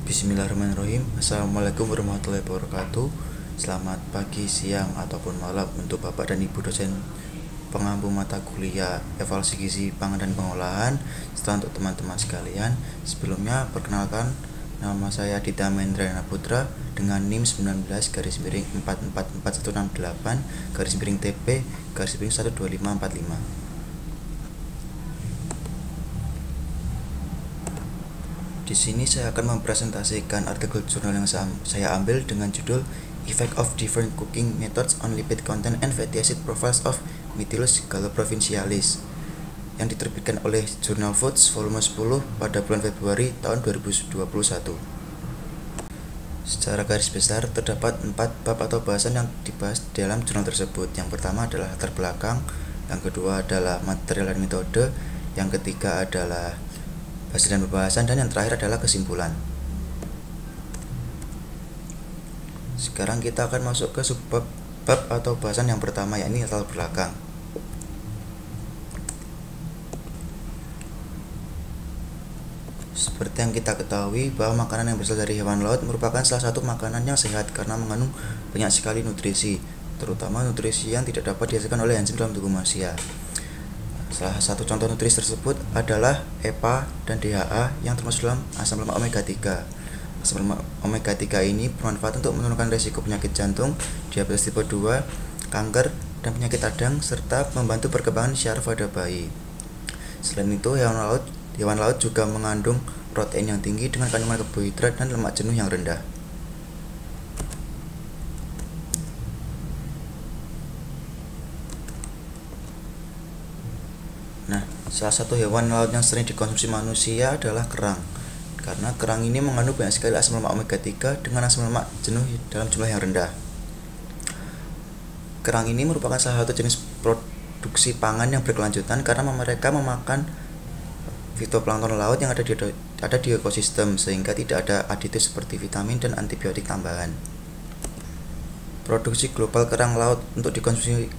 Bismillahirrahmanirrahim. Assalamualaikum warahmatullahi wabarakatuh. Selamat pagi, siang, ataupun malam untuk Bapak dan Ibu dosen pengampu mata kuliah evaluasi gizi pangan dan pengolahan, serta untuk teman-teman sekalian. Sebelumnya perkenalkan, nama saya Dita Mendrayana Putra dengan NIM 19-444168-TP-12545. Di sini saya akan mempresentasikan artikel jurnal yang saya ambil dengan judul Effect of Different Cooking Methods on Lipid Content and Fatty Acid Profiles of Mytilus galoprovincialis yang diterbitkan oleh Jurnal Foods volume 10 pada bulan Februari tahun 2021. Secara garis besar terdapat 4 bab atau bahasan yang dibahas dalam jurnal tersebut. Yang pertama adalah latar belakang, yang kedua adalah material dan metode, yang ketiga adalah hasil dan pembahasan, dan yang terakhir adalah kesimpulan. Sekarang kita akan masuk ke subbab atau bahasan yang pertama, yakni latar belakang. Seperti yang kita ketahui bahwa makanan yang berasal dari hewan laut merupakan salah satu makanan yang sehat karena mengandung banyak sekali nutrisi, terutama nutrisi yang tidak dapat dihasilkan oleh enzim dalam tubuh manusia. Salah satu contoh nutrisi tersebut adalah EPA dan DHA yang termasuk dalam asam lemak omega 3. Asam lemak omega 3 ini bermanfaat untuk menurunkan risiko penyakit jantung, diabetes tipe 2, kanker, dan penyakit radang, serta membantu perkembangan syaraf pada bayi. Selain itu, hewan laut juga mengandung protein yang tinggi dengan kandungan karbohidrat dan lemak jenuh yang rendah. Nah, salah satu hewan laut yang sering dikonsumsi manusia adalah kerang. Karena kerang ini mengandung banyak sekali asam lemak omega 3 dengan asam lemak jenuh dalam jumlah yang rendah. Kerang ini merupakan salah satu jenis produksi pangan yang berkelanjutan karena mereka memakan fitoplankton laut yang ada di ekosistem, sehingga tidak ada aditif seperti vitamin dan antibiotik tambahan. Produksi global kerang laut untuk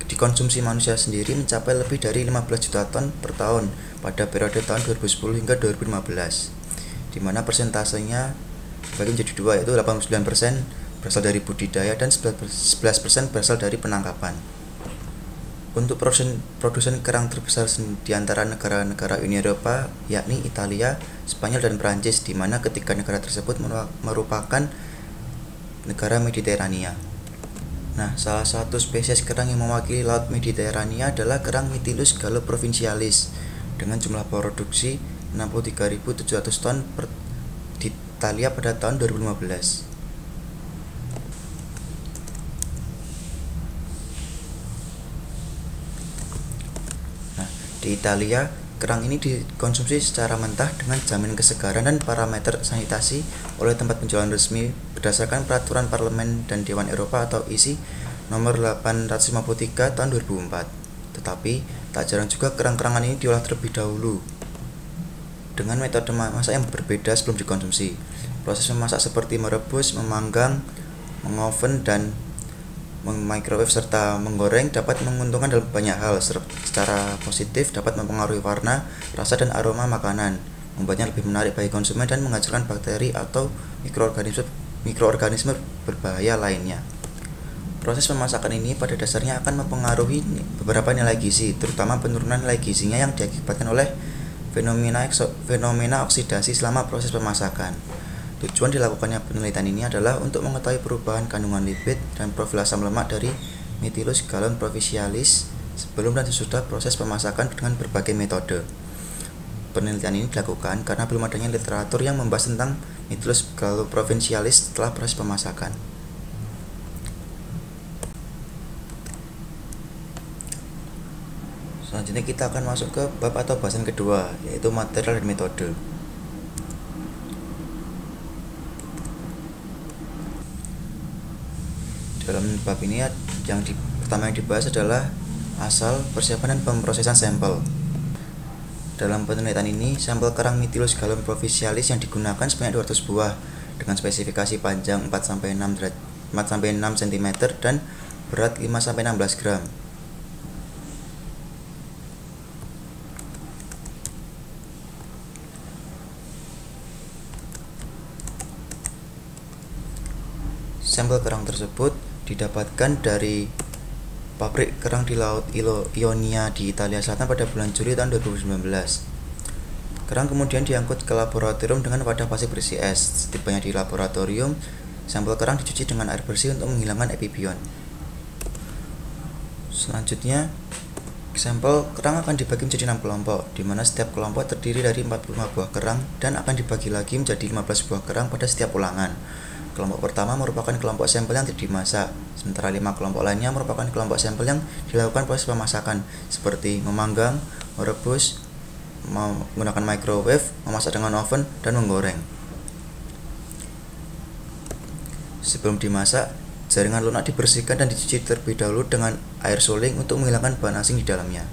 dikonsumsi manusia sendiri mencapai lebih dari 15 juta ton per tahun pada periode tahun 2010 hingga 2015, di mana persentasenya dibagi menjadi dua, yaitu 89% berasal dari budidaya dan 11% berasal dari penangkapan. Untuk produsen kerang terbesar di antara negara-negara Uni Eropa yakni Italia, Spanyol, dan Prancis, di mana ketiga negara tersebut merupakan negara Mediterania. Nah, salah satu spesies kerang yang mewakili laut Mediterania adalah kerang Mytilus galoprovincialis dengan jumlah produksi 63.700 ton di Italia pada tahun 2015. Nah, di Italia, kerang ini dikonsumsi secara mentah dengan jaminan kesegaran dan parameter sanitasi oleh tempat penjualan resmi berdasarkan Peraturan Parlemen dan Dewan Eropa atau ISI nomor 853 tahun 2004. Tetapi, tak jarang juga kerang-kerangan ini diolah terlebih dahulu dengan metode memasak yang berbeda sebelum dikonsumsi. Proses memasak seperti merebus, memanggang, mengoven, dan microwave serta menggoreng dapat menguntungkan dalam banyak hal. Secara positif dapat mempengaruhi warna, rasa, dan aroma makanan, membuatnya lebih menarik bagi konsumen dan menghasilkan bakteri atau mikroorganisme berbahaya lainnya. Proses pemasakan ini pada dasarnya akan mempengaruhi beberapa nilai gizi, terutama penurunan nilai gizinya yang diakibatkan oleh fenomena oksidasi selama proses pemasakan. Tujuan dilakukannya penelitian ini adalah untuk mengetahui perubahan kandungan lipid dan profil asam lemak dari Mytilus galoprovincialis sebelum dan sesudah proses pemasakan dengan berbagai metode. Penelitian ini dilakukan karena belum adanya literatur yang membahas tentang Mytilus galoprovincialis setelah proses pemasakan. Selanjutnya kita akan masuk ke bab atau bahasan kedua, yaitu material dan metode. Dalam bab ini pertama yang dibahas adalah asal, persiapan, dan pemrosesan sampel. Dalam penelitian ini, sampel kerang Mytilus galoprovincialis yang digunakan sebanyak 200 buah dengan spesifikasi panjang 4-6 cm dan berat 5-16 gram. sampel kerang tersebut didapatkan dari pabrik kerang di Laut Ionia di Italia Selatan pada bulan Juli tahun 2019. Kerang kemudian diangkut ke laboratorium dengan wadah plastik berisi es. Setibanya di laboratorium, sampel kerang dicuci dengan air bersih untuk menghilangkan epibion. Selanjutnya, sampel kerang akan dibagi menjadi 6 kelompok, di mana setiap kelompok terdiri dari 45 buah kerang dan akan dibagi lagi menjadi 15 buah kerang pada setiap ulangan. Kelompok pertama merupakan kelompok sampel yang tidak dimasak, sementara 5 kelompok lainnya merupakan kelompok sampel yang dilakukan proses pemasakan, seperti memanggang, merebus, menggunakan microwave, memasak dengan oven, dan menggoreng. Sebelum dimasak, jaringan lunak dibersihkan dan dicuci terlebih dahulu dengan air suling untuk menghilangkan bahan asing di dalamnya.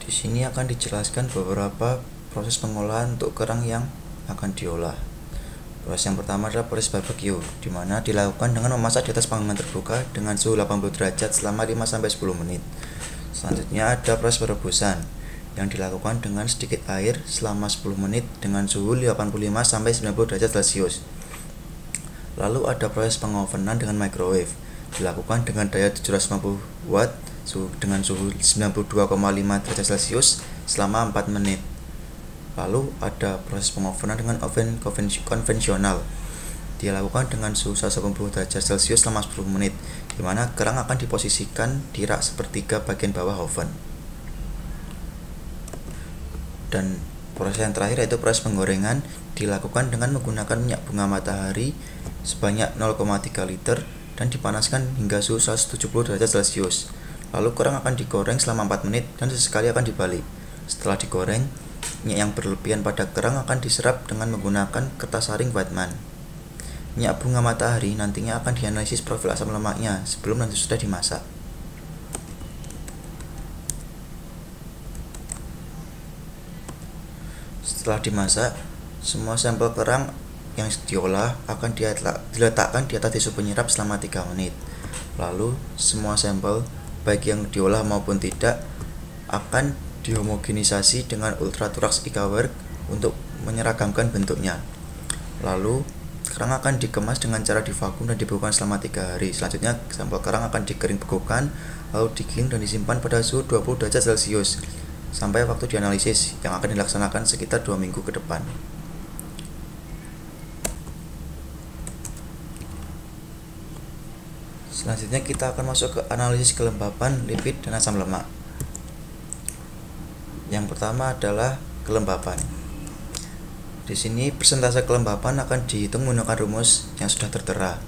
Di sini akan dijelaskan beberapa proses pengolahan untuk kerang yang akan diolah. Proses yang pertama adalah proses barbecue, di mana dilakukan dengan memasak di atas panggangan terbuka dengan suhu 80 derajat selama 5-10 menit. Selanjutnya ada proses perebusan, yang dilakukan dengan sedikit air selama 10 menit dengan suhu 85-90 derajat Celcius. Lalu ada proses pengovenan dengan microwave, dilakukan dengan daya 750 watt dengan suhu 92,5 derajat Celcius selama 4 menit. Lalu ada proses pengovenan dengan oven konvensional, dilakukan dengan suhu 180 derajat Celcius selama 10 menit, di mana kerang akan diposisikan di rak sepertiga bagian bawah oven. Dan proses yang terakhir yaitu proses penggorengan, dilakukan dengan menggunakan minyak bunga matahari sebanyak 0,3 liter dan dipanaskan hingga suhu 170 derajat Celcius. Lalu kerang akan digoreng selama 4 menit dan sesekali akan dibalik. Setelah digoreng, minyak yang berlebihan pada kerang akan diserap dengan menggunakan kertas saring Whitman. Minyak bunga matahari nantinya akan dianalisis profil asam lemaknya sebelum nanti sudah dimasak. Setelah dimasak, semua sampel kerang yang diolah akan diletakkan di atas tisu penyerap selama 3 menit. Lalu, semua sampel, baik yang diolah maupun tidak, akan dihomogenisasi dengan Ultraturaks IK Work untuk menyeragamkan bentuknya. Lalu, kerang akan dikemas dengan cara divakum dan dibekukan selama 3 hari. Selanjutnya, sampel kerang akan dikering bekukan, lalu digiling dan disimpan pada suhu 20 derajat Celcius sampai waktu dianalisis yang akan dilaksanakan sekitar 2 minggu ke depan. Selanjutnya kita akan masuk ke analisis kelembapan, lipid, dan asam lemak. Yang pertama adalah kelembapan. Di sini persentase kelembapan akan dihitung menggunakan rumus yang sudah tertera,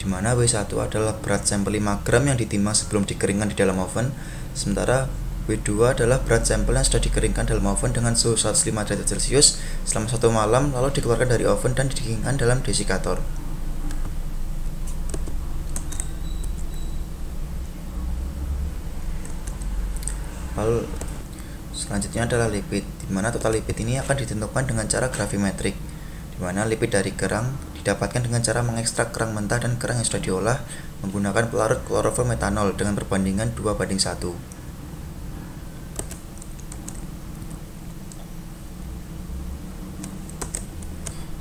di mana W1 adalah berat sampel 5 gram yang ditimbang sebelum dikeringkan di dalam oven, sementara W2 adalah berat sampel yang sudah dikeringkan dalam oven dengan suhu 105 derajat Celcius selama 1 malam, lalu dikeluarkan dari oven dan didinginkan dalam desikator. Lalu selanjutnya adalah lipid, di mana total lipid ini akan ditentukan dengan cara gravimetrik, di mana lipid dari kerang didapatkan dengan cara mengekstrak kerang mentah dan kerang yang sudah diolah menggunakan pelarut kloroform metanol dengan perbandingan 2:1.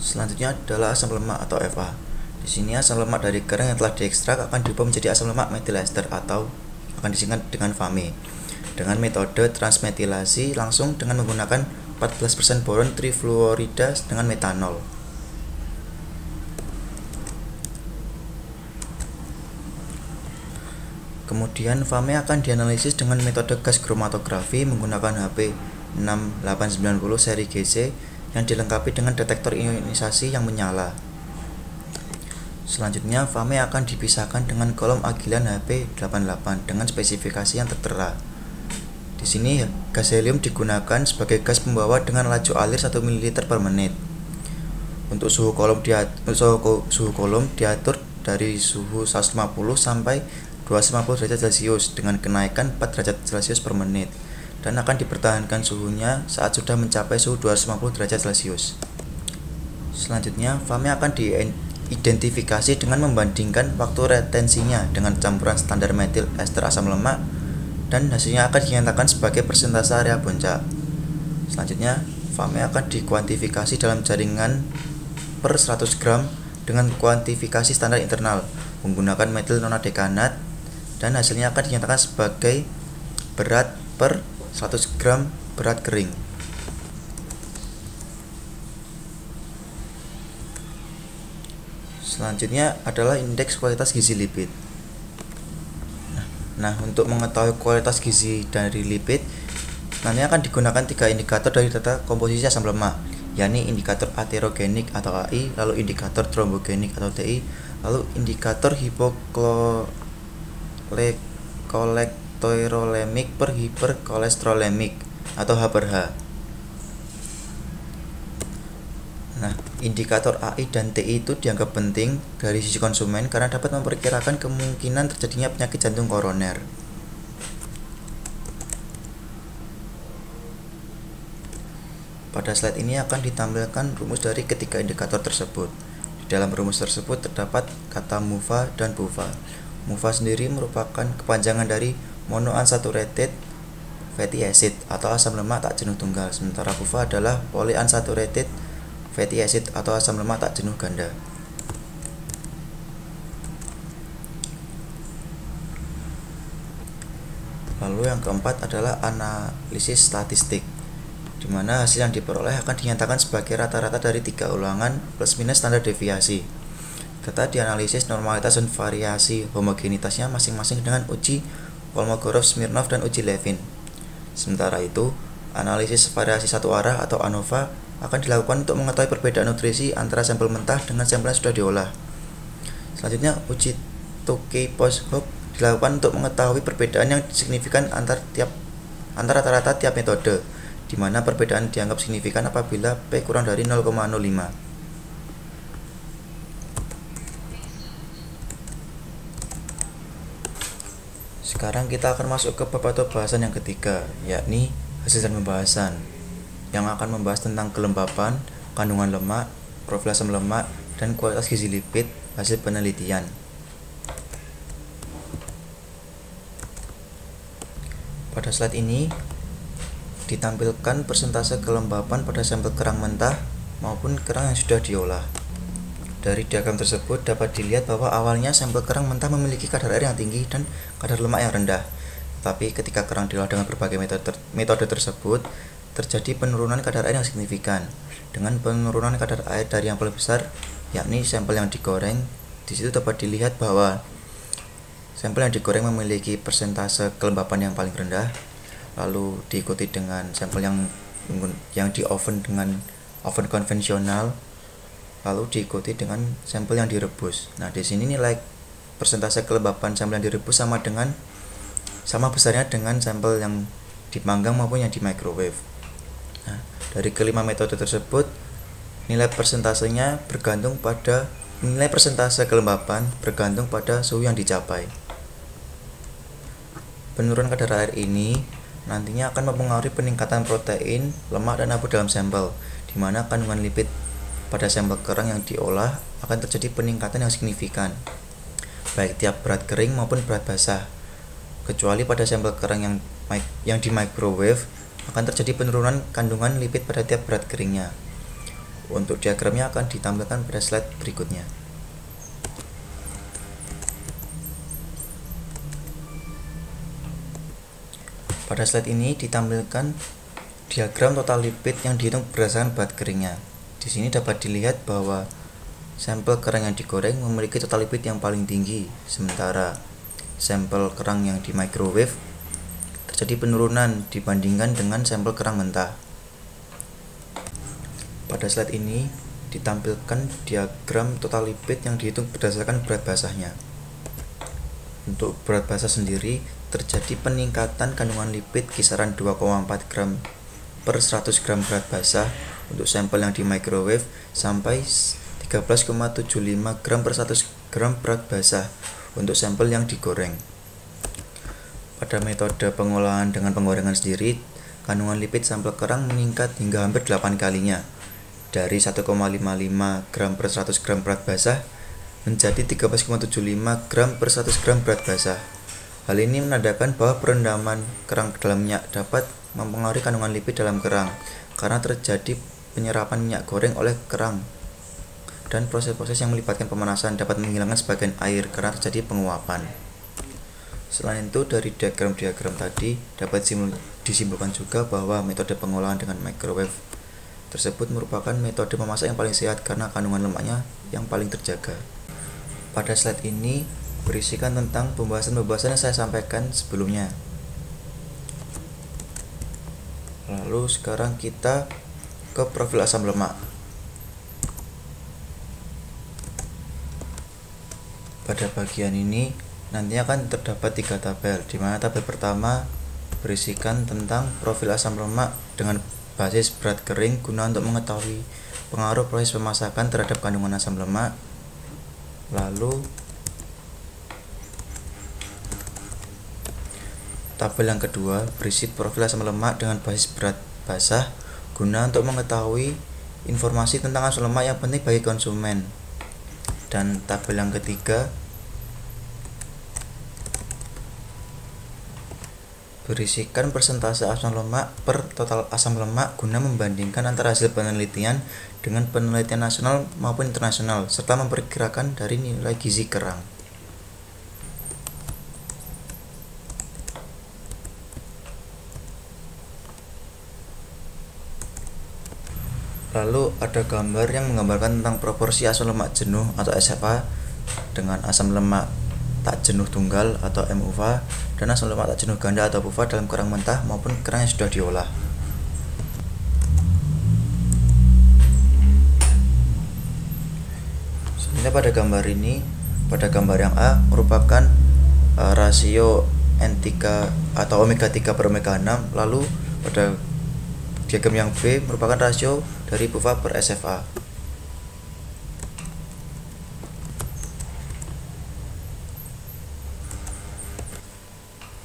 Selanjutnya adalah asam lemak atau FA. Di sini asam lemak dari kerang yang telah diekstrak akan diubah menjadi asam lemak metil ester atau akan disingkat dengan FAME dengan metode transmetilasi langsung dengan menggunakan 14% boron trifluorida dengan metanol. Kemudian FAME akan dianalisis dengan metode gas kromatografi menggunakan HP 6890 seri GC yang dilengkapi dengan detektor ionisasi yang menyala. Selanjutnya, FAME akan dipisahkan dengan kolom agilan HP88 dengan spesifikasi yang tertera. Di sini, gas helium digunakan sebagai gas pembawa dengan laju alir 1 ml per menit. Untuk suhu kolom diatur dari suhu 150 sampai 250 derajat Celcius dengan kenaikan 4 derajat Celcius per menit, dan akan dipertahankan suhunya saat sudah mencapai suhu 250 derajat Celcius. Selanjutnya, FAME akan diidentifikasi dengan membandingkan waktu retensinya dengan campuran standar metil ester asam lemak, dan hasilnya akan dinyatakan sebagai persentase area puncak. Selanjutnya, Fame akan dikuantifikasi dalam jaringan per 100 gram dengan kuantifikasi standar internal menggunakan metil nonadekanat, dan hasilnya akan dinyatakan sebagai berat per 100 gram berat kering. Selanjutnya adalah indeks kualitas gizi lipid. Nah, untuk mengetahui kualitas gizi dari lipid, nanti akan digunakan 3 indikator dari data komposisi asam lemak, yakni indikator aterogenik atau AI, lalu indikator trombogenik atau TI, lalu indikator hipokolektolemik per hiperkolesterolemik atau H per H. Nah, indikator AI dan TI itu dianggap penting dari sisi konsumen karena dapat memperkirakan kemungkinan terjadinya penyakit jantung koroner. Pada slide ini akan ditampilkan rumus dari ketiga indikator tersebut. Di dalam rumus tersebut terdapat kata MUFA dan BUFA. MUFA sendiri merupakan kepanjangan dari monounsaturated fatty acid atau asam lemak tak jenuh tunggal, sementara BUFA adalah polyunsaturated fatty acid atau asam lemak tak jenuh ganda. Lalu yang keempat adalah analisis statistik, di mana hasil yang diperoleh akan dinyatakan sebagai rata-rata dari 3 ulangan plus minus standar deviasi. Data dianalisis normalitas dan variasi homogenitasnya masing-masing dengan uji Kolmogorov, Smirnov, dan uji Levin. Sementara itu, analisis variasi satu arah atau ANOVA akan dilakukan untuk mengetahui perbedaan nutrisi antara sampel mentah dengan sampel yang sudah diolah. Selanjutnya, uji Tukey post hoc dilakukan untuk mengetahui perbedaan yang signifikan antara rata-rata tiap metode, di mana perbedaan dianggap signifikan apabila P kurang dari 0,05. Sekarang kita akan masuk ke bab atau bahasan yang ketiga, yakni hasil dan pembahasan, yang akan membahas tentang kelembapan, kandungan lemak, profil asam lemak, dan kualitas gizi lipid hasil penelitian. Pada slide ini ditampilkan persentase kelembapan pada sampel kerang mentah maupun kerang yang sudah diolah. Dari diagram tersebut dapat dilihat bahwa awalnya sampel kerang mentah memiliki kadar air yang tinggi dan kadar lemak yang rendah. Tapi ketika kerang diolah dengan berbagai metode tersebut, terjadi penurunan kadar air yang signifikan. Dengan penurunan kadar air dari yang paling besar, yakni sampel yang digoreng, di situ dapat dilihat bahwa sampel yang digoreng memiliki persentase kelembapan yang paling rendah, lalu diikuti dengan sampel yang di oven dengan oven konvensional, lalu diikuti dengan sampel yang direbus. Nah, di sini nilai persentase kelembapan sampel yang direbus sama besarnya dengan sampel yang dipanggang maupun yang di microwave. Nah, dari kelima metode tersebut, nilai persentase kelembapan bergantung pada suhu yang dicapai. Penurunan kadar air ini nantinya akan mempengaruhi peningkatan protein, lemak, dan abu dalam sampel, di mana kandungan lipid pada sampel kerang yang diolah akan terjadi peningkatan yang signifikan, baik tiap berat kering maupun berat basah. Kecuali pada sampel kerang yang di microwave akan terjadi penurunan kandungan lipid pada tiap berat keringnya. Untuk diagramnya akan ditampilkan pada slide berikutnya. Pada slide ini ditampilkan diagram total lipid yang dihitung berdasarkan berat keringnya. Di sini dapat dilihat bahwa sampel kerang yang digoreng memiliki total lipid yang paling tinggi, sementara sampel kerang yang di microwave terjadi penurunan dibandingkan dengan sampel kerang mentah. Pada slide ini ditampilkan diagram total lipid yang dihitung berdasarkan berat basahnya. Untuk berat basah sendiri terjadi peningkatan kandungan lipid kisaran 2,4 gram per 100 gram berat basah untuk sampel yang di microwave sampai 13,75 gram per 100 gram berat basah untuk sampel yang digoreng. Pada metode pengolahan dengan penggorengan sendiri, kandungan lipid sampel kerang meningkat hingga hampir 8 kalinya, dari 1,55 gram per 100 gram berat basah menjadi 13,75 gram per 100 gram berat basah. Hal ini menandakan bahwa perendaman kerang ke dalam minyak dapat mempengaruhi kandungan lipid dalam kerang karena terjadi penyerapan minyak goreng oleh kerang, dan proses-proses yang melibatkan pemanasan dapat menghilangkan sebagian air karena terjadi penguapan. Selain itu, dari diagram-diagram tadi dapat disimpulkan juga bahwa metode pengolahan dengan microwave tersebut merupakan metode memasak yang paling sehat karena kandungan lemaknya yang paling terjaga. Pada slide ini berisikan tentang pembahasan-pembahasan yang saya sampaikan sebelumnya. Lalu sekarang kita ke profil asam lemak. Pada bagian ini nantinya akan terdapat 3 tabel, di mana tabel pertama berisikan tentang profil asam lemak dengan basis berat kering guna untuk mengetahui pengaruh proses pemasakan terhadap kandungan asam lemak. Lalu tabel yang kedua berisi profil asam lemak dengan basis berat basah guna untuk mengetahui informasi tentang asam lemak yang penting bagi konsumen. Dan tabel yang ketiga berisikan persentase asam lemak per total asam lemak guna membandingkan antara hasil penelitian dengan penelitian nasional maupun internasional serta memperkirakan dari nilai gizi kerang. Lalu ada gambar yang menggambarkan tentang proporsi asam lemak jenuh atau SFA dengan asam lemak tak jenuh tunggal atau MUFA dan asam lemak tak jenuh ganda atau PUFA dalam kerang mentah maupun kerang yang sudah diolah. Selanjutnya pada gambar ini, pada gambar yang A merupakan rasio N3 atau omega 3 per omega 6, lalu pada diagram yang B merupakan rasio dari PUFA per SFA.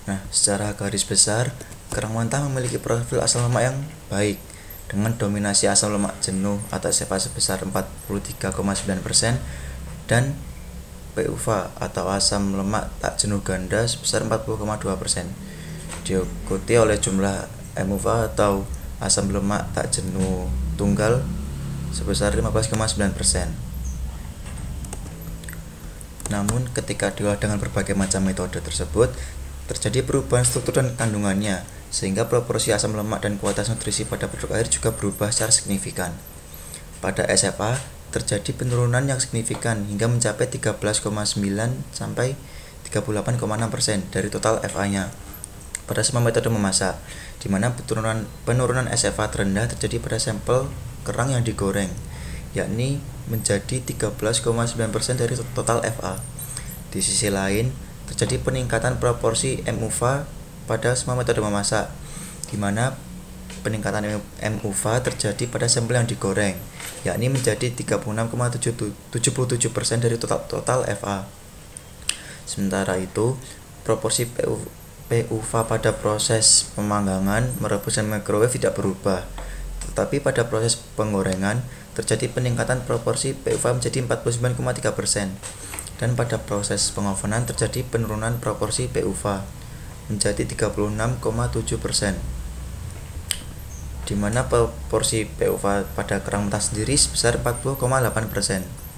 Nah, secara garis besar, kerang mentah memiliki profil asam lemak yang baik dengan dominasi asam lemak jenuh atau SFA sebesar 43,9% dan PUFA atau asam lemak tak jenuh ganda sebesar 40,2%. Diikuti oleh jumlah MUFA atau asam lemak tak jenuh tunggal sebesar 15,9%. Namun ketika diolah dengan berbagai macam metode tersebut, terjadi perubahan struktur dan kandungannya, sehingga proporsi asam lemak dan kualitas nutrisi pada produk akhir juga berubah secara signifikan. Pada SFA, terjadi penurunan yang signifikan hingga mencapai 13,9 sampai 38,6% dari total FA-nya pada semua metode memasak, di mana penurunan SFA terendah terjadi pada sampel kerang yang digoreng, yakni menjadi 13,9% dari total FA. Di sisi lain, terjadi peningkatan proporsi MUFA pada semua metode memasak, di mana peningkatan MUFA terjadi pada sampel yang digoreng, yakni menjadi 36,77% dari total FA. Sementara itu, proporsi PUFA pada proses pemanggangan, merebus dan microwave tidak berubah, tetapi pada proses penggorengan terjadi peningkatan proporsi PUFA menjadi 49,3%, dan pada proses pengovenan terjadi penurunan proporsi PUFA menjadi 36,7%, di mana proporsi PUFA pada kerang mentah sendiri sebesar 40,8%.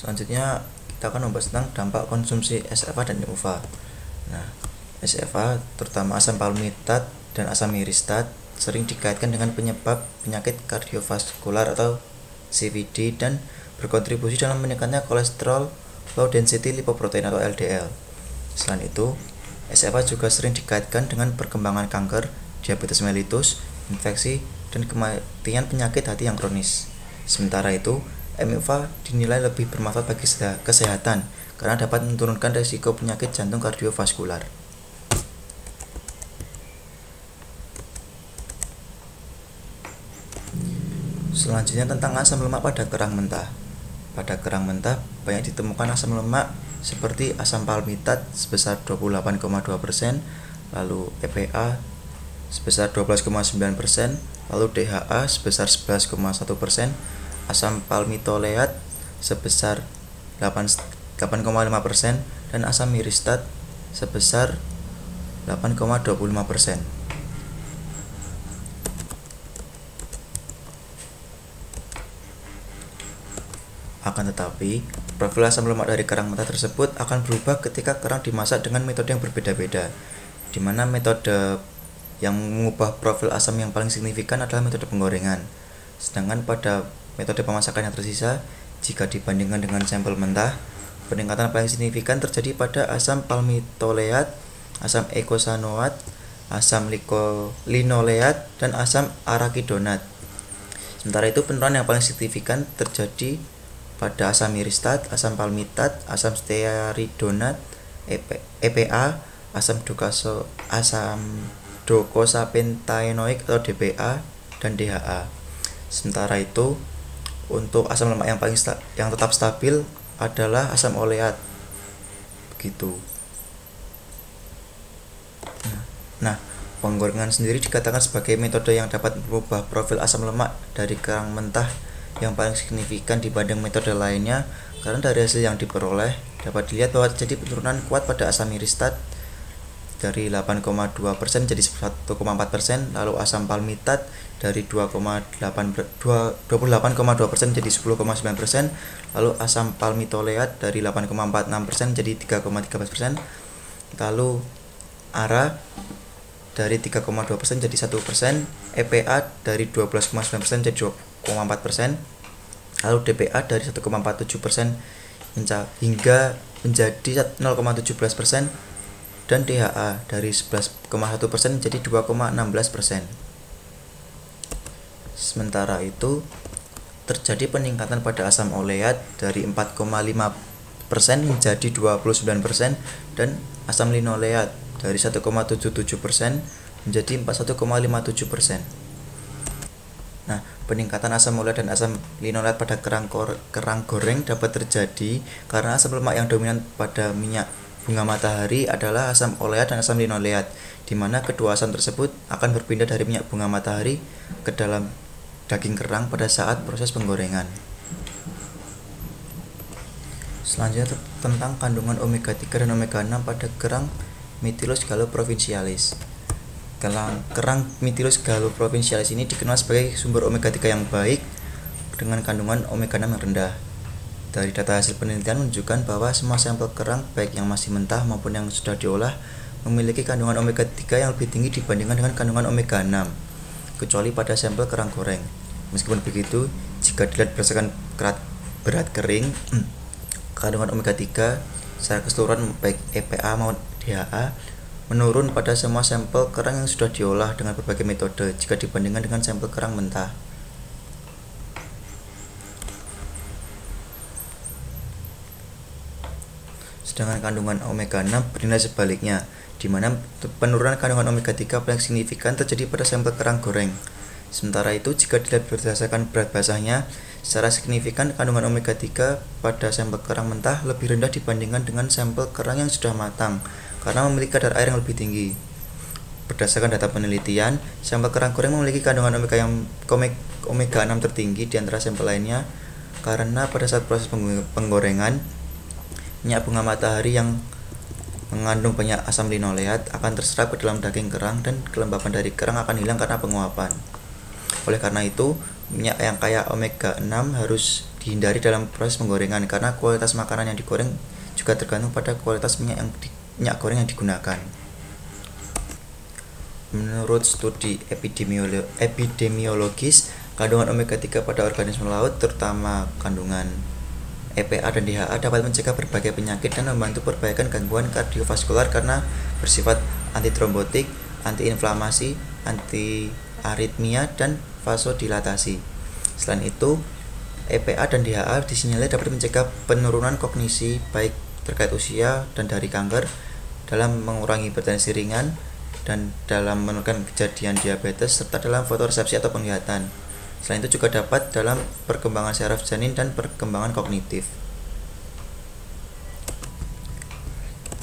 Selanjutnya kita akan membahas tentang dampak konsumsi SFA dan MUFA. Nah, SFA terutama asam palmitat dan asam miristat sering dikaitkan dengan penyebab penyakit kardiovaskular atau CVD dan berkontribusi dalam meningkatnya kolesterol low density lipoprotein atau LDL. Selain itu, SFA juga sering dikaitkan dengan perkembangan kanker, diabetes mellitus, infeksi, dan kematian penyakit hati yang kronis. Sementara itu, MUFA dinilai lebih bermanfaat bagi kesehatan karena dapat menurunkan risiko penyakit jantung kardiovaskular. Selanjutnya tentang asam lemak pada kerang mentah. Pada kerang mentah banyak ditemukan asam lemak seperti asam palmitat sebesar 28,2%, lalu EPA sebesar 12,9%, lalu DHA sebesar 11,1%, asam palmitoleat sebesar 8,5% dan asam miristat sebesar 8,25%. Akan tetapi, profil asam lemak dari kerang mentah tersebut akan berubah ketika kerang dimasak dengan metode yang berbeda-beda, di mana metode yang mengubah profil asam yang paling signifikan adalah metode penggorengan. Sedangkan pada metode pemasakan yang tersisa, jika dibandingkan dengan sampel mentah, peningkatan paling signifikan terjadi pada asam palmitoleat, asam eicosanoat, asam linoleat, dan asam arachidonat. Sementara itu, penurunan yang paling signifikan terjadi pada asam miristat, asam palmitat, asam stearidonat, EPA, asam docosapentaenoik atau DPA, dan DHA. Sementara itu, untuk asam lemak yang tetap stabil adalah asam oleat. Begitu. Nah, penggorengan sendiri dikatakan sebagai metode yang dapat merubah profil asam lemak dari kerang mentah yang paling signifikan dibanding metode lainnya, karena dari hasil yang diperoleh dapat dilihat bahwa terjadi penurunan kuat pada asam miristat dari 8,2% jadi 1,4%, lalu asam palmitat dari 28,2% jadi 10,9%, lalu asam palmitoleat dari 8,46% jadi 3,13%, lalu ARA dari 3,2% jadi 1%, EPA dari 12,9% jadi 2,4%, lalu DPA dari 1,47% hingga menjadi 0,17%, dan DHA dari 11,1% jadi 2,16%. Sementara itu, terjadi peningkatan pada asam oleat dari 4,5% menjadi 29%, dan asam linoleat dari 1,77% menjadi 41,57%. Nah, peningkatan asam oleat dan asam linoleat pada kerang goreng dapat terjadi karena asam lemak yang dominan pada minyak bunga matahari adalah asam oleat dan asam linoleat, di mana kedua asam tersebut akan berpindah dari minyak bunga matahari ke dalam daging kerang pada saat proses penggorengan. Selanjutnya tentang kandungan omega 3 dan omega 6 pada kerang Mytilus galoprovincialis. Kerang Mytilus galoprovincialis ini dikenal sebagai sumber omega 3 yang baik dengan kandungan omega 6 yang rendah. Dari data hasil penelitian menunjukkan bahwa semua sampel kerang baik yang masih mentah maupun yang sudah diolah memiliki kandungan omega 3 yang lebih tinggi dibandingkan dengan kandungan omega 6, kecuali pada sampel kerang goreng. Meskipun begitu, jika dilihat berdasarkan berat kering, kandungan omega 3 secara keseluruhan baik EPA maupun DHA menurun pada semua sampel kerang yang sudah diolah dengan berbagai metode jika dibandingkan dengan sampel kerang mentah. Sedangkan kandungan omega 6 bernilai sebaliknya, di mana penurunan kandungan omega 3 paling signifikan terjadi pada sampel kerang goreng. Sementara itu, jika dilihat berdasarkan berat basahnya, secara signifikan kandungan omega 3 pada sampel kerang mentah lebih rendah dibandingkan dengan sampel kerang yang sudah matang, karena memiliki kadar air yang lebih tinggi. Berdasarkan data penelitian, sampel kerang goreng memiliki kandungan omega 6 tertinggi di antara sampel lainnya, karena pada saat proses penggorengan, minyak bunga matahari yang mengandung banyak asam linoleat akan terserap ke dalam daging kerang dan kelembapan dari kerang akan hilang karena penguapan. Oleh karena itu, minyak yang kaya omega 6 harus dihindari dalam proses penggorengan karena kualitas makanan yang digoreng juga tergantung pada kualitas minyak goreng yang digunakan. Menurut studi epidemiologis, kandungan omega 3 pada organisme laut, terutama kandungan EPA dan DHA, dapat mencegah berbagai penyakit dan membantu perbaikan gangguan kardiovaskular karena bersifat antitrombotik, antiinflamasi, antiaritmia, dan vasodilatasi. Selain itu, EPA dan DHA disinyalir dapat mencegah penurunan kognisi baik terkait usia dan dari kanker, dalam mengurangi hipertensi ringan, dan dalam menurunkan kejadian diabetes, serta dalam fotoresepsi atau penglihatan. Selain itu juga dapat dalam perkembangan saraf janin dan perkembangan kognitif.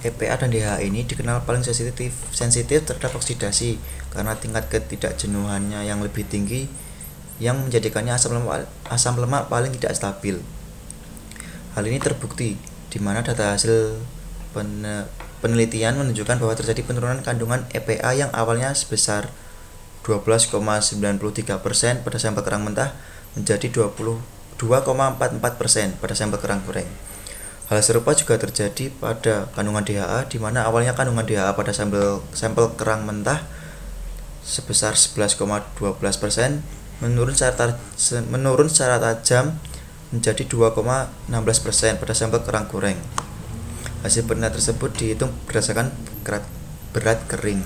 EPA dan DHA ini dikenal paling sensitif terhadap oksidasi karena tingkat ketidakjenuhannya yang lebih tinggi yang menjadikannya asam lemak paling tidak stabil. Hal ini terbukti di mana data hasil penelitian menunjukkan bahwa terjadi penurunan kandungan EPA yang awalnya sebesar 12,93% pada sampel kerang mentah menjadi 22,44% pada sampel kerang goreng. Hal serupa juga terjadi pada kandungan DHA, di mana awalnya kandungan DHA pada sampel kerang mentah sebesar 11,12% menurun secara tajam menjadi 2,16% pada sampel kerang goreng. Hasil penelitian tersebut dihitung berdasarkan berat kering.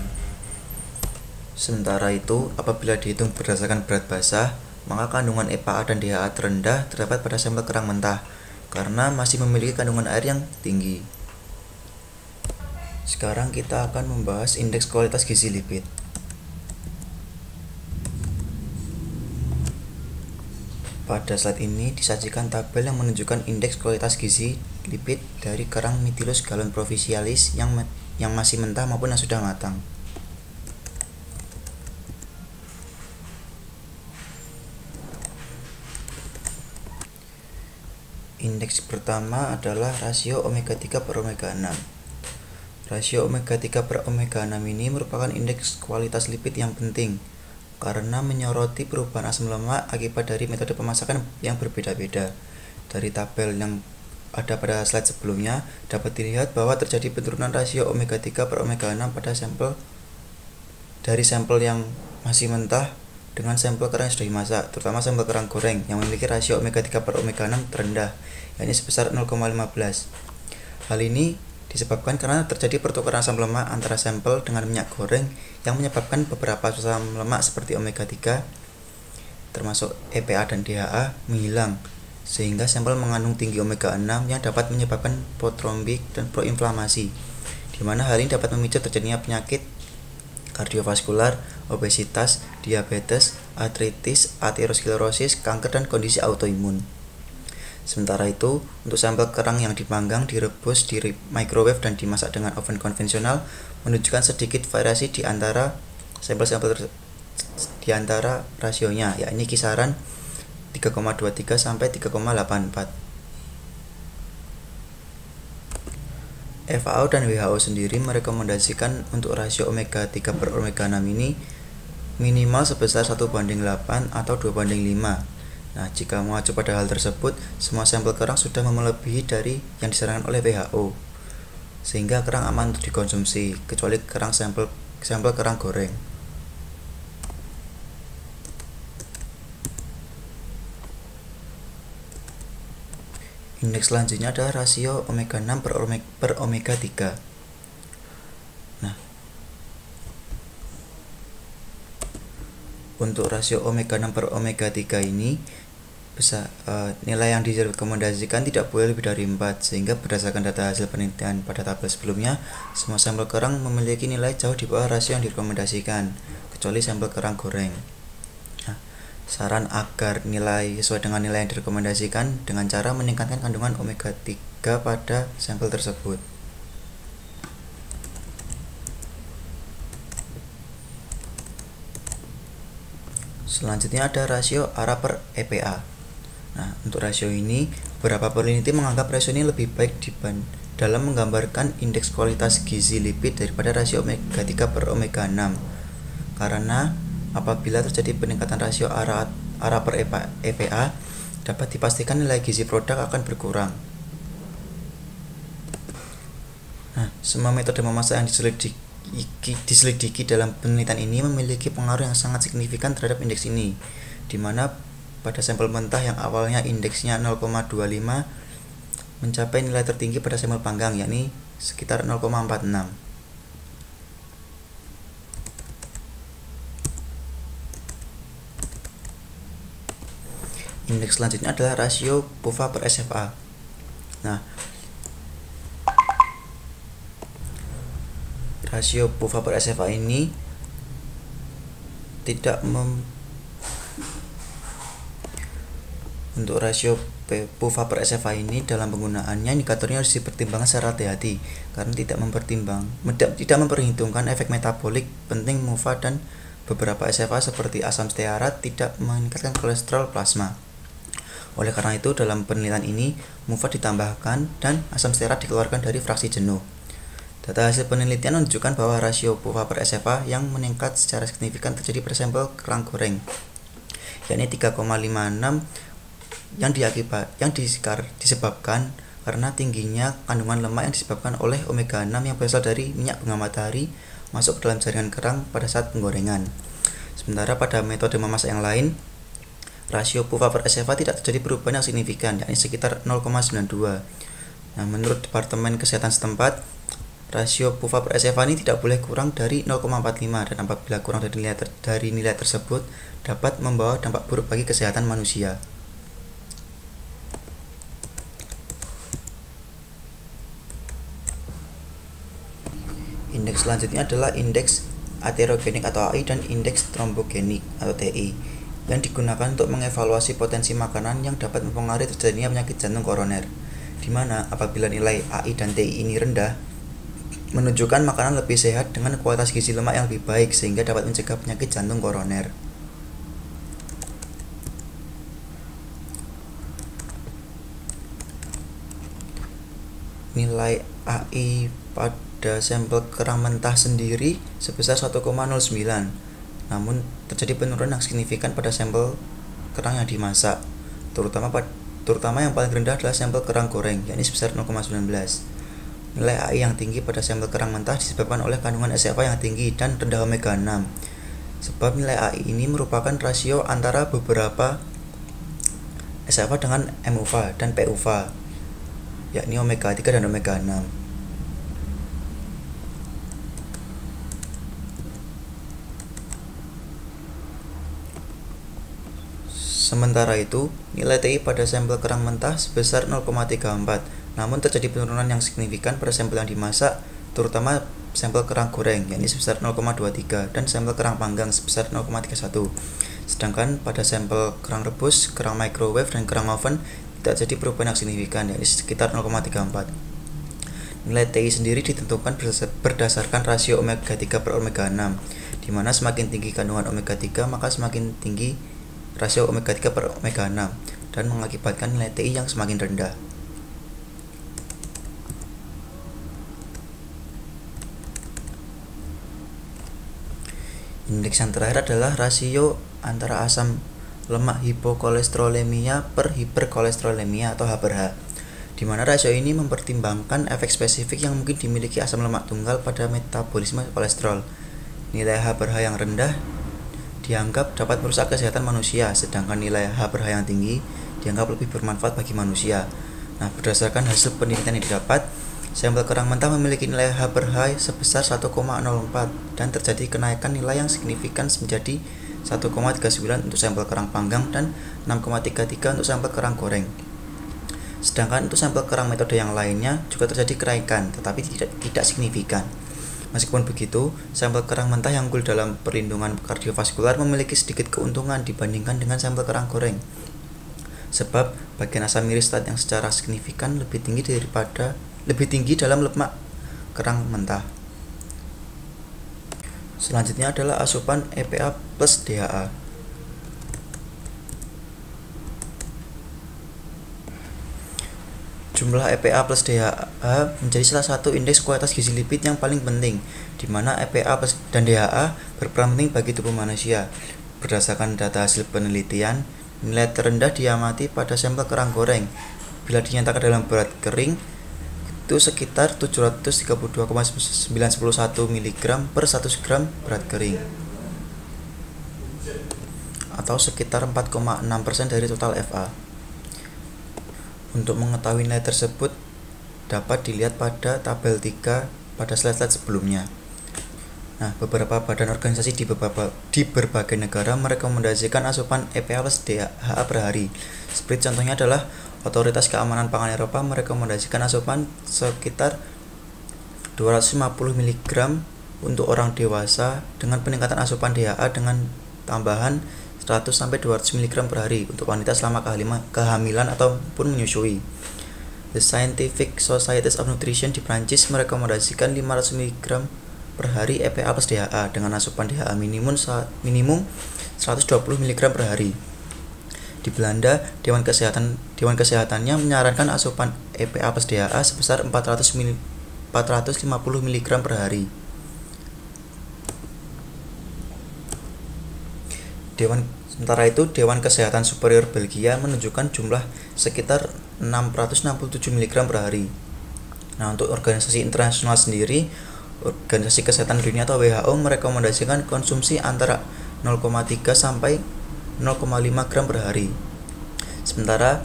Sementara itu, apabila dihitung berdasarkan berat basah, maka kandungan EPA dan DHA terendah terdapat pada sampel kerang mentah karena masih memiliki kandungan air yang tinggi. Sekarang kita akan membahas indeks kualitas gizi lipid. Pada slide ini disajikan tabel yang menunjukkan indeks kualitas gizi lipid dari kerang Mytilus galon provincialis yang masih mentah maupun yang sudah matang. Indeks pertama adalah rasio omega 3 per omega 6. Rasio omega 3 per omega 6 ini merupakan indeks kualitas lipid yang penting karena menyoroti perubahan asam lemak akibat dari metode pemasakan yang berbeda-beda. Dari tabel yang ada pada slide sebelumnya dapat dilihat bahwa terjadi penurunan rasio omega 3 per omega 6 pada dari sampel yang masih mentah dengan sampel kerang yang sudah dimasak, terutama sampel kerang goreng yang memiliki rasio omega 3 per omega 6 terendah, yakni sebesar 0,15. Hal ini disebabkan karena terjadi pertukaran asam lemak antara sampel dengan minyak goreng yang menyebabkan beberapa asam lemak seperti omega 3 termasuk EPA dan DHA menghilang, sehingga sampel mengandung tinggi omega 6 yang dapat menyebabkan protrombik dan proinflamasi, di mana hal ini dapat memicu terjadinya penyakit kardiovaskular, obesitas, diabetes, artritis, aterosklerosis, kanker, dan kondisi autoimun. Sementara itu, untuk sampel kerang yang dipanggang, direbus, di microwave, dan dimasak dengan oven konvensional menunjukkan sedikit variasi di antara sampel-sampel di antara rasionya, yakni kisaran 3,23 sampai 3,84. FAO dan WHO sendiri merekomendasikan untuk rasio omega 3 per omega 6 ini minimal sebesar 1:8 atau 2:5. Nah, jika mengacu pada hal tersebut, semua sampel kerang sudah melebihi dari yang disarankan oleh WHO, sehingga kerang aman untuk dikonsumsi, kecuali sampel kerang goreng. Indeks selanjutnya adalah rasio omega 6 per omega 3. Nah, untuk rasio omega 6 per omega 3 ini nilai yang direkomendasikan tidak boleh lebih dari 4, sehingga berdasarkan data hasil penelitian pada tabel sebelumnya, semua sampel kerang memiliki nilai jauh di bawah rasio yang direkomendasikan, kecuali sampel kerang goreng. Saran agar nilai sesuai dengan nilai yang direkomendasikan dengan cara meningkatkan kandungan omega 3 pada sampel tersebut. Selanjutnya ada rasio ARA per EPA. Nah, untuk rasio ini, beberapa peneliti menganggap rasio ini lebih baik dalam menggambarkan indeks kualitas gizi lipid daripada rasio omega 3 per omega 6. Karena apabila terjadi peningkatan rasio ARA per EPA, dapat dipastikan nilai gizi produk akan berkurang. Nah, semua metode memasak yang diselidiki dalam penelitian ini memiliki pengaruh yang sangat signifikan terhadap indeks ini, di mana pada sampel mentah yang awalnya indeksnya 0,25 mencapai nilai tertinggi pada sampel panggang, yakni sekitar 0,46. Indeks selanjutnya adalah rasio PUFA per SFA. Nah, rasio PUFA per SFA ini untuk rasio PUFA per SFA ini dalam penggunaannya indikatornya harus dipertimbangkan secara hati-hati karena tidak memperhitungkan efek metabolik penting MUFA dan beberapa SFA seperti asam stearat tidak meningkatkan kolesterol plasma. Oleh karena itu, dalam penelitian ini, MUFA ditambahkan dan asam stearat dikeluarkan dari fraksi jenuh. Data hasil penelitian menunjukkan bahwa rasio PUFA per SFA yang meningkat secara signifikan terjadi pada sampel kerang goreng, yakni 3,56 yang disebabkan karena tingginya kandungan lemak yang disebabkan oleh omega 6 yang berasal dari minyak bunga matahari masuk ke dalam jaringan kerang pada saat penggorengan. Sementara pada metode memasak yang lain, rasio PUFA per SFA tidak terjadi perubahan yang signifikan, yakni sekitar 0,92. Nah, menurut Departemen Kesehatan setempat, rasio PUFA per SFA ini tidak boleh kurang dari 0,45 dan apabila kurang dari nilai tersebut dapat membawa dampak buruk bagi kesehatan manusia. Indeks selanjutnya adalah indeks aterogenik atau AI dan indeks trombogenik atau TI yang digunakan untuk mengevaluasi potensi makanan yang dapat mempengaruhi terjadinya penyakit jantung koroner, di mana apabila nilai AI dan TI ini rendah menunjukkan makanan lebih sehat dengan kualitas gizi lemak yang lebih baik sehingga dapat mencegah penyakit jantung koroner. Nilai AI pada sampel kerang mentah sendiri sebesar 1,09, namun terjadi penurunan yang signifikan pada sampel kerang yang dimasak, terutama yang paling rendah adalah sampel kerang goreng, yakni sebesar 0,19. Nilai AI yang tinggi pada sampel kerang mentah disebabkan oleh kandungan SFA yang tinggi dan rendah omega 6. Sebab nilai AI ini merupakan rasio antara beberapa SFA dengan MUFA dan PUFA, yakni omega 3 dan omega 6. Sementara itu, nilai TI pada sampel kerang mentah sebesar 0,34, namun terjadi penurunan yang signifikan pada sampel yang dimasak, terutama sampel kerang goreng, yakni sebesar 0,23, dan sampel kerang panggang sebesar 0,31. Sedangkan pada sampel kerang rebus, kerang microwave, dan kerang oven tidak terjadi perubahan yang signifikan, yakni sekitar 0,34. Nilai TI sendiri ditentukan berdasarkan rasio omega 3 per omega 6, di mana semakin tinggi kandungan omega 3 maka semakin tinggi rasio omega 3 per omega 6 dan mengakibatkan nilai TI yang semakin rendah. Indeks yang terakhir adalah rasio antara asam lemak hipokolesterolemia per hiperkolesterolemia atau H per H, di mana rasio ini mempertimbangkan efek spesifik yang mungkin dimiliki asam lemak tunggal pada metabolisme kolesterol. Nilai H per H yang rendah dianggap dapat merusak kesehatan manusia, sedangkan nilai H per H yang tinggi dianggap lebih bermanfaat bagi manusia. Nah, berdasarkan hasil penelitian yang didapat, sampel kerang mentah memiliki nilai H per H sebesar 1,04 dan terjadi kenaikan nilai yang signifikan menjadi 1,39 untuk sampel kerang panggang dan 6,33 untuk sampel kerang goreng. Sedangkan untuk sampel kerang metode yang lainnya juga terjadi kenaikan, tetapi tidak signifikan. Meskipun begitu, sampel kerang mentah yang unggul dalam perlindungan kardiovaskular memiliki sedikit keuntungan dibandingkan dengan sampel kerang goreng. Sebab bagian asam miristat yang secara signifikan lebih tinggi dalam lemak kerang mentah. Selanjutnya adalah asupan EPA plus DHA. Jumlah EPA plus DHA menjadi salah satu indeks kualitas gizi lipid yang paling penting, di mana EPA plus dan DHA berperan penting bagi tubuh manusia. Berdasarkan data hasil penelitian, nilai terendah diamati pada sampel kerang goreng. Bila dinyatakan dalam berat kering, itu sekitar 732,991 mg per 100 gram berat kering, atau sekitar 4,6% dari total FA. Untuk mengetahui nilai tersebut dapat dilihat pada tabel 3 pada slide-slide sebelumnya. Nah, beberapa badan organisasi di berbagai negara merekomendasikan asupan EPA plus DHA per hari. Seperti contohnya adalah Otoritas Keamanan Pangan Eropa merekomendasikan asupan sekitar 250 mg untuk orang dewasa dengan peningkatan asupan DHA dengan tambahan 100-200 mg per hari untuk wanita selama kehamilan ataupun menyusui. The Scientific Societies of Nutrition di Prancis merekomendasikan 500 mg per hari EPA plus DHA dengan asupan DHA minimum 120 mg per hari. Di Belanda, Dewan Kesehatannya menyarankan asupan EPA plus DHA sebesar 450 mg per hari. Sementara itu, Dewan Kesehatan Superior Belgia menunjukkan jumlah sekitar 667 mg per hari. Nah, untuk organisasi internasional sendiri, Organisasi Kesehatan Dunia atau WHO merekomendasikan konsumsi antara 0,3 sampai 0,5 gram per hari. Sementara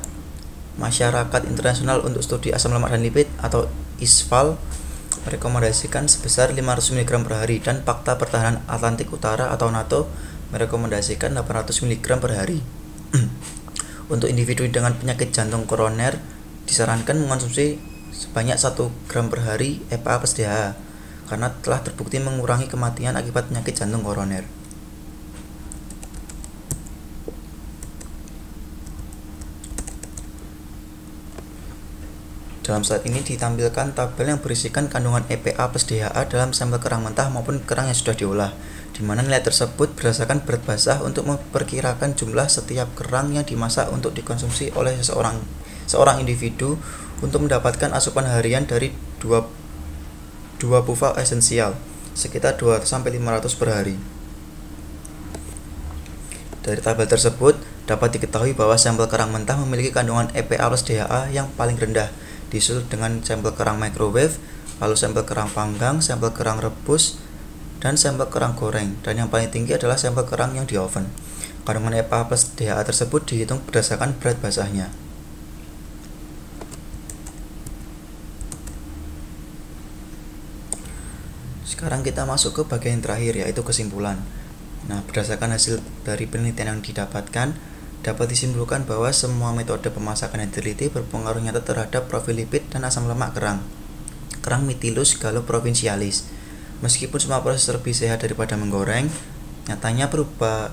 Masyarakat Internasional untuk Studi Asam Lemak dan Lipid atau ISFAL merekomendasikan sebesar 500 mg per hari, dan Pakta Pertahanan Atlantik Utara atau NATO merekomendasikan 800 mg per hari. Untuk individu dengan penyakit jantung koroner disarankan mengonsumsi sebanyak 1 gram per hari EPA plus DHA karena telah terbukti mengurangi kematian akibat penyakit jantung koroner. Dalam slide ini ditampilkan tabel yang berisikan kandungan EPA plus DHA dalam sampel kerang mentah maupun kerang yang sudah diolah, di mana nilai tersebut berdasarkan berat basah untuk memperkirakan jumlah setiap kerang yang dimasak untuk dikonsumsi oleh seorang individu untuk mendapatkan asupan harian dari dua pufak esensial sekitar 200-500 per hari. Dari tabel tersebut dapat diketahui bahwa sampel kerang mentah memiliki kandungan EPA plus DHA yang paling rendah, disusul dengan sampel kerang microwave, lalu sampel kerang panggang, sampel kerang rebus, dan sampel kerang goreng, dan yang paling tinggi adalah sampel kerang yang di oven. Kandungan EPA plus DHA tersebut dihitung berdasarkan berat basahnya. Sekarang kita masuk ke bagian terakhir, yaitu kesimpulan. Nah, berdasarkan hasil dari penelitian yang didapatkan, dapat disimpulkan bahwa semua metode pemasakan yang diteliti berpengaruh nyata terhadap profil lipid dan asam lemak kerang Mytilus galoprovincialis. Meskipun semua proses lebih sehat daripada menggoreng, nyatanya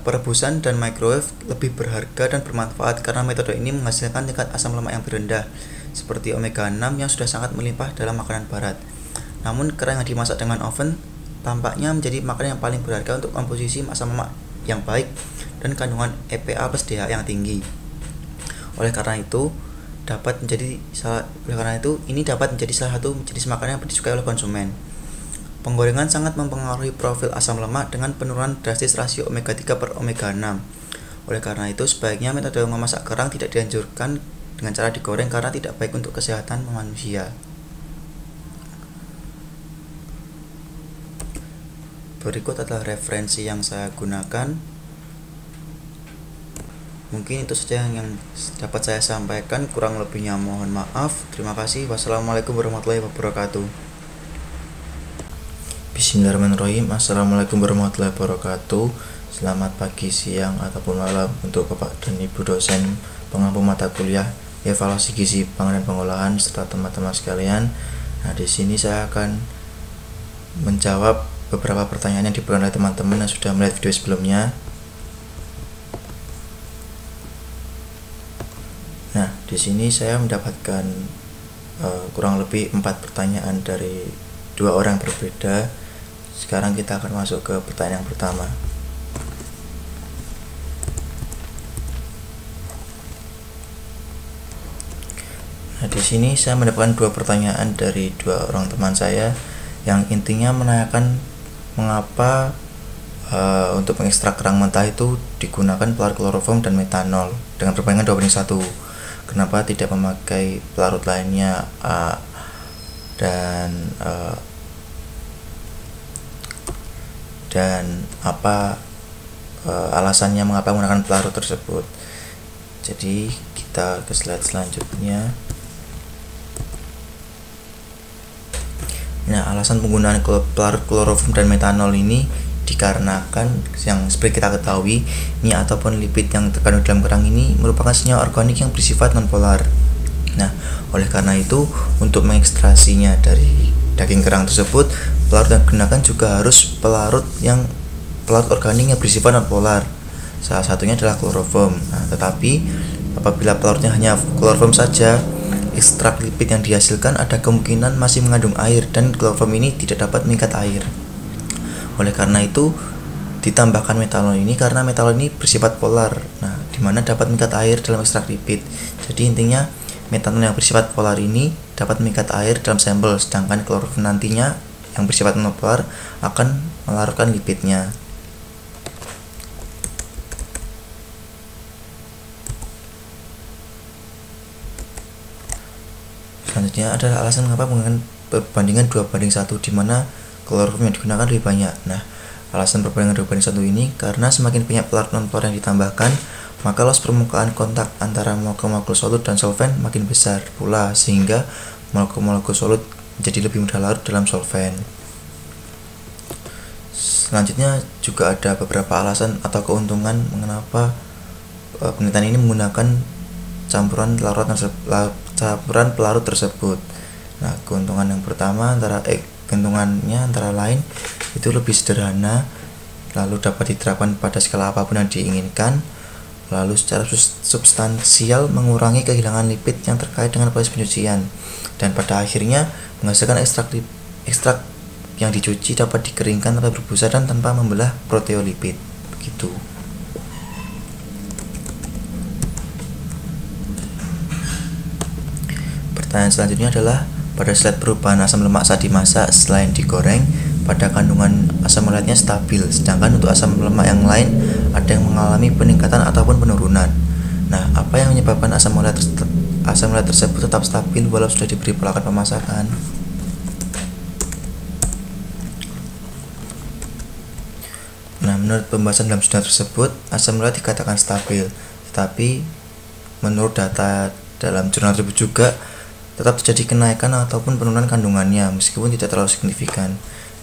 perebusan dan microwave lebih berharga dan bermanfaat karena metode ini menghasilkan tingkat asam lemak yang rendah, seperti omega 6 yang sudah sangat melimpah dalam makanan barat. Namun, kerang yang dimasak dengan oven tampaknya menjadi makanan yang paling berharga untuk komposisi asam lemak yang baik dan kandungan EPA plus DHA yang tinggi. Oleh karena itu, ini dapat menjadi salah satu jenis makanan yang disukai oleh konsumen. Penggorengan sangat mempengaruhi profil asam lemak dengan penurunan drastis rasio omega 3 per omega 6. Oleh karena itu, sebaiknya metode memasak kerang tidak dianjurkan dengan cara digoreng karena tidak baik untuk kesehatan manusia. Berikut adalah referensi yang saya gunakan. Mungkin itu saja yang dapat saya sampaikan, kurang lebihnya mohon maaf. Terima kasih. Wassalamualaikum warahmatullahi wabarakatuh. Bismillahirrahmanirrahim. Assalamualaikum warahmatullahi wabarakatuh. Selamat pagi, siang, ataupun malam untuk Bapak dan Ibu dosen pengampu mata kuliah evaluasi gizi pangan dan pengolahan serta teman-teman sekalian. Nah, di sini saya akan menjawab beberapa pertanyaan yang diberikan oleh teman-teman yang sudah melihat video sebelumnya. Nah, di sini saya mendapatkan kurang lebih 4 pertanyaan dari 2 orang berbeda. Sekarang kita akan masuk ke pertanyaan yang pertama. Nah, di sini saya mendapatkan 2 pertanyaan dari 2 orang teman saya yang intinya menanyakan mengapa untuk mengekstrak kerang mentah itu digunakan pelarut kloroform dan metanol dengan perbandingan 2:1. Kenapa tidak memakai pelarut lainnya dan apa alasannya mengapa menggunakan pelarut tersebut. Jadi kita ke slide selanjutnya. Nah, alasan penggunaan pelarut kloroform dan metanol ini dikarenakan yang seperti kita ketahui, minyak ataupun lipid yang terkandung dalam kerang ini merupakan senyawa organik yang bersifat nonpolar. Nah, oleh karena itu, untuk mengekstrasinya dari daging kerang tersebut, pelarut yang digunakan juga harus pelarut organik yang bersifat nonpolar. Salah satunya adalah kloroform. Nah, tetapi apabila pelarutnya hanya kloroform saja, ekstrak lipid yang dihasilkan ada kemungkinan masih mengandung air dan kloroform ini tidak dapat mengikat air. Oleh karena itu ditambahkan metanol ini karena metanol ini bersifat polar. Nah, dimana dapat mengikat air dalam ekstrak lipid. Jadi intinya metanol yang bersifat polar ini dapat mengikat air dalam sampel, sedangkan klorofil nantinya yang bersifat monopolar akan melarutkan lipidnya. Selanjutnya adalah alasan mengapa menggunakan perbandingan 2:1, di mana klorofil yang digunakan lebih banyak. Nah, alasan perbandingan 2:1 ini karena semakin banyak pelarut non-polar yang ditambahkan, maka los permukaan kontak antara molekul-molekul solut dan solvent makin besar pula, sehingga molekul-molekul solut menjadi lebih mudah larut dalam solvent. Selanjutnya juga ada beberapa alasan atau keuntungan mengapa penelitian ini menggunakan campuran pelarut tersebut. Nah, keuntungan yang pertama keuntungannya antara lain itu lebih sederhana, lalu dapat diterapkan pada skala apapun yang diinginkan, lalu secara substansial mengurangi kehilangan lipid yang terkait dengan proses pencucian, dan pada akhirnya menghasilkan ekstrak yang dicuci dapat dikeringkan tanpa berbusa dan tanpa membelah proteolipid. Begitu. Pertanyaan selanjutnya adalah, pada slide perubahan asam lemak saat dimasak selain digoreng, pada kandungan asam uleatnya stabil, sedangkan untuk asam lemak yang lain ada yang mengalami peningkatan ataupun penurunan. Nah, apa yang menyebabkan asam uleat tersebut tetap stabil walau sudah diberi perlakuan pemasakan? Nah, menurut pembahasan dalam jurnal tersebut, asam uleat dikatakan stabil, tetapi menurut data dalam jurnal tersebut juga tetap terjadi kenaikan ataupun penurunan kandungannya meskipun tidak terlalu signifikan.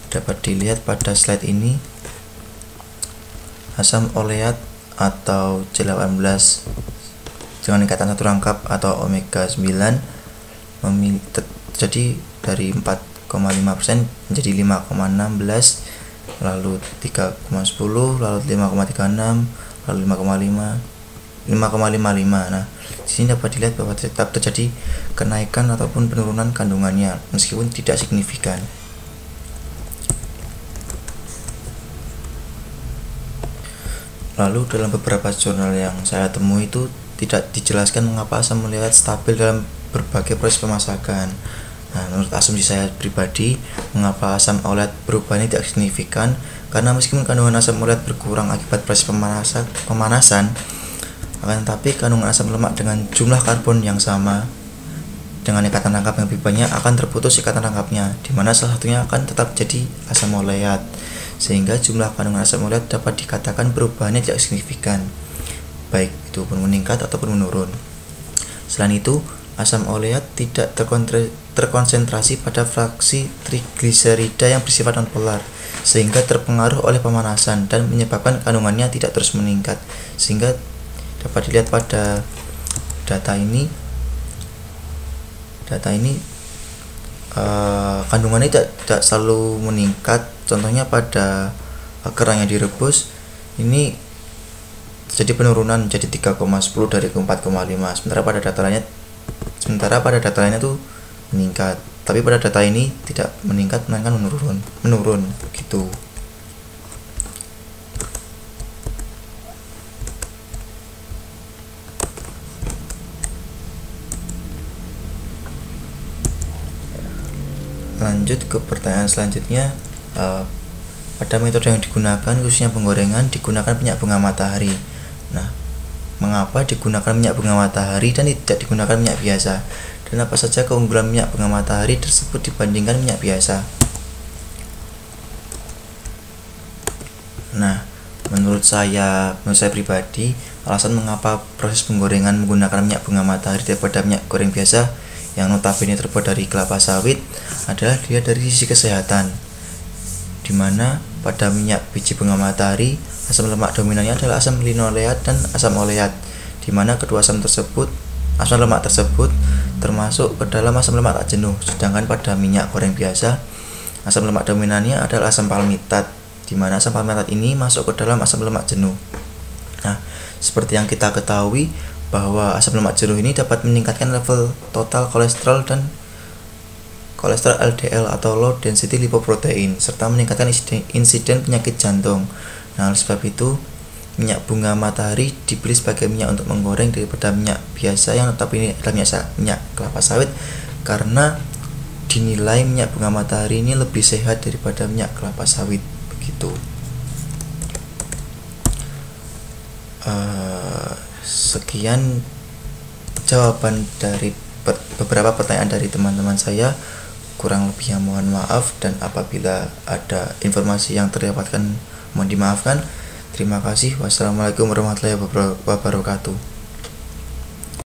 Dapat dilihat pada slide ini, asam oleat atau C18 dengan ikatan satu rangkap atau omega 9 terjadi dari 4,5% menjadi 5,16, lalu 3,10, lalu 5,36, lalu 5,55. Nah, di sini dapat dilihat bahwa tetap terjadi kenaikan ataupun penurunan kandungannya meskipun tidak signifikan. Lalu dalam beberapa jurnal yang saya temui itu tidak dijelaskan mengapa asam uleat stabil dalam berbagai proses pemasakan. Nah, menurut asumsi saya pribadi, mengapa asam uleat perubahannya tidak signifikan, karena meskipun kandungan asam uleat berkurang akibat proses pemanasan, akan tetapi kandungan asam lemak dengan jumlah karbon yang sama dengan ikatan rangkap yang lebih banyak akan terputus ikatan rangkapnya, di mana salah satunya akan tetap jadi asam uleat, sehingga jumlah kandungan asam uleat dapat dikatakan perubahannya tidak signifikan, baik itu pun meningkat ataupun menurun. Selain itu, asam uleat tidak terkonsentrasi pada fraksi trigliserida yang bersifat nonpolar, sehingga terpengaruh oleh pemanasan dan menyebabkan kandungannya tidak terus meningkat, sehingga dapat dilihat pada data ini kandungannya tidak selalu meningkat. Contohnya pada kerang yang direbus ini jadi penurunan menjadi 3,10 dari 4,5, sementara pada data lainnya tuh meningkat, tapi pada data ini tidak meningkat melainkan menurun gitu. Lanjut ke pertanyaan selanjutnya, pada metode yang digunakan khususnya penggorengan digunakan minyak bunga matahari. Nah, mengapa digunakan minyak bunga matahari dan tidak digunakan minyak biasa, dan apa saja keunggulan minyak bunga matahari tersebut dibandingkan minyak biasa? Nah, menurut saya pribadi, alasan mengapa proses penggorengan menggunakan minyak bunga matahari daripada minyak goreng biasa yang notabene terbuat dari kelapa sawit adalah dilihat dari sisi kesehatan, dimana pada minyak biji bunga matahari asam lemak dominannya adalah asam linoleat dan asam oleat, dimana kedua asam lemak tersebut termasuk ke dalam asam lemak tak jenuh. Sedangkan pada minyak goreng biasa asam lemak dominannya adalah asam palmitat, dimana asam palmitat ini masuk ke dalam asam lemak jenuh. Nah, seperti yang kita ketahui bahwa asam lemak jenuh ini dapat meningkatkan level total kolesterol dan kolesterol LDL atau low density lipoprotein, serta meningkatkan insiden penyakit jantung. Nah, oleh sebab itu, minyak bunga matahari dipilih sebagai minyak untuk menggoreng daripada minyak biasa yang tetap ini adalah minyak kelapa sawit, karena dinilai minyak bunga matahari ini lebih sehat daripada minyak kelapa sawit. Begitu. Sekian jawaban dari beberapa pertanyaan dari teman-teman saya. Kurang lebihnya mohon maaf, dan apabila ada informasi yang terlewatkan mohon dimaafkan. Terima kasih. Wassalamualaikum warahmatullahi wabarakatuh.